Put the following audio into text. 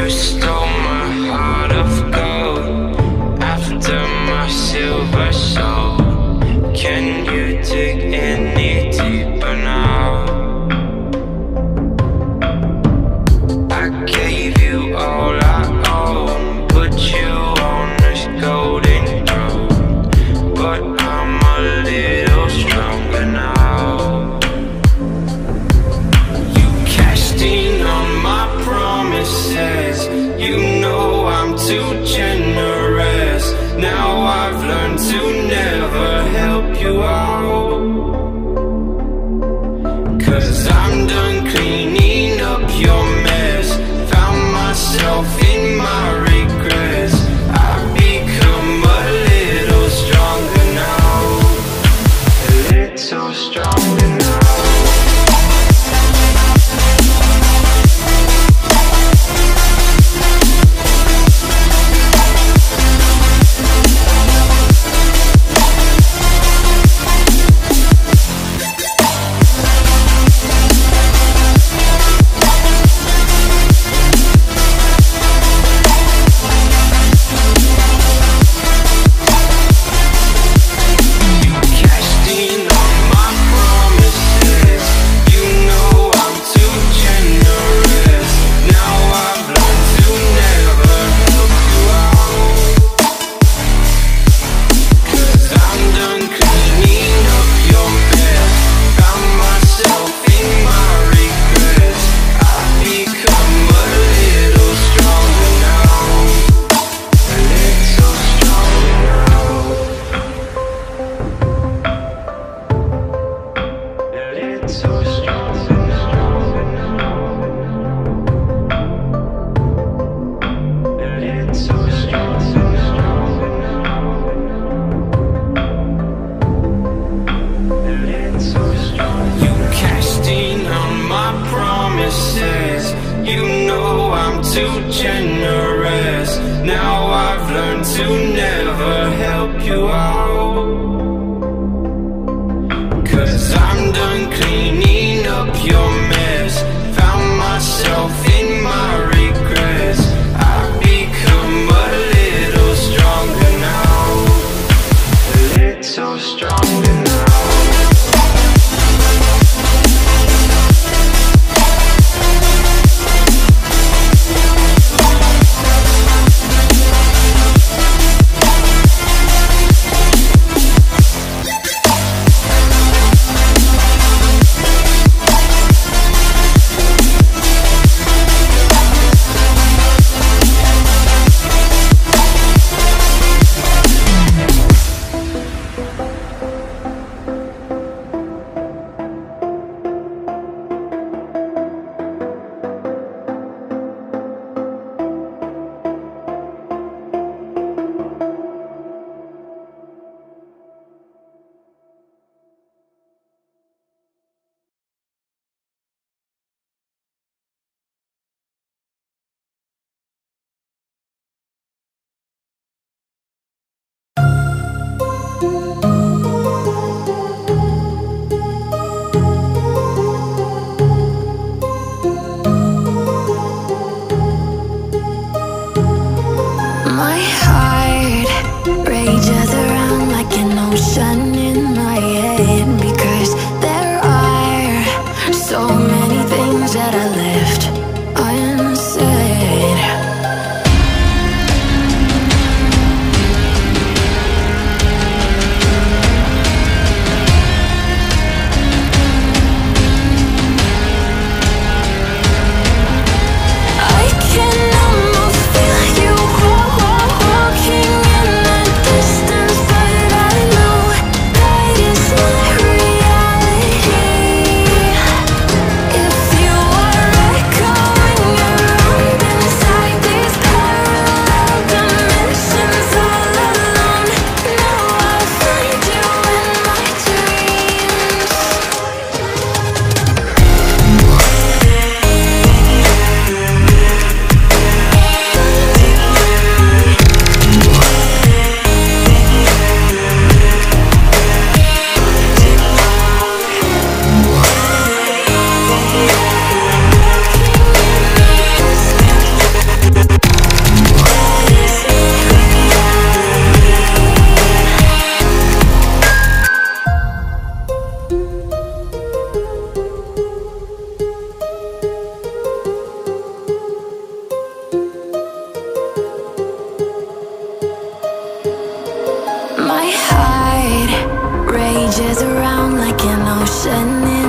You stole my heart of gold after my silver soul. Can you dig any deeper now? I gave you all I own, put you on this golden throne, but I'm a little stronger now. You cashed in on my promises, you know I'm too generous. Now I've learned to never help you out, 'cause I'm done cleaning up your mess. Found myself in my regrets. I've become a little stronger now, a little stronger now. You know I'm too generous. Now I've learned to never help you out, 'cause I'm done cleaning up your mess. Found myself in my regrets. I've become a little stronger now, a little stronger now. tears around like an ocean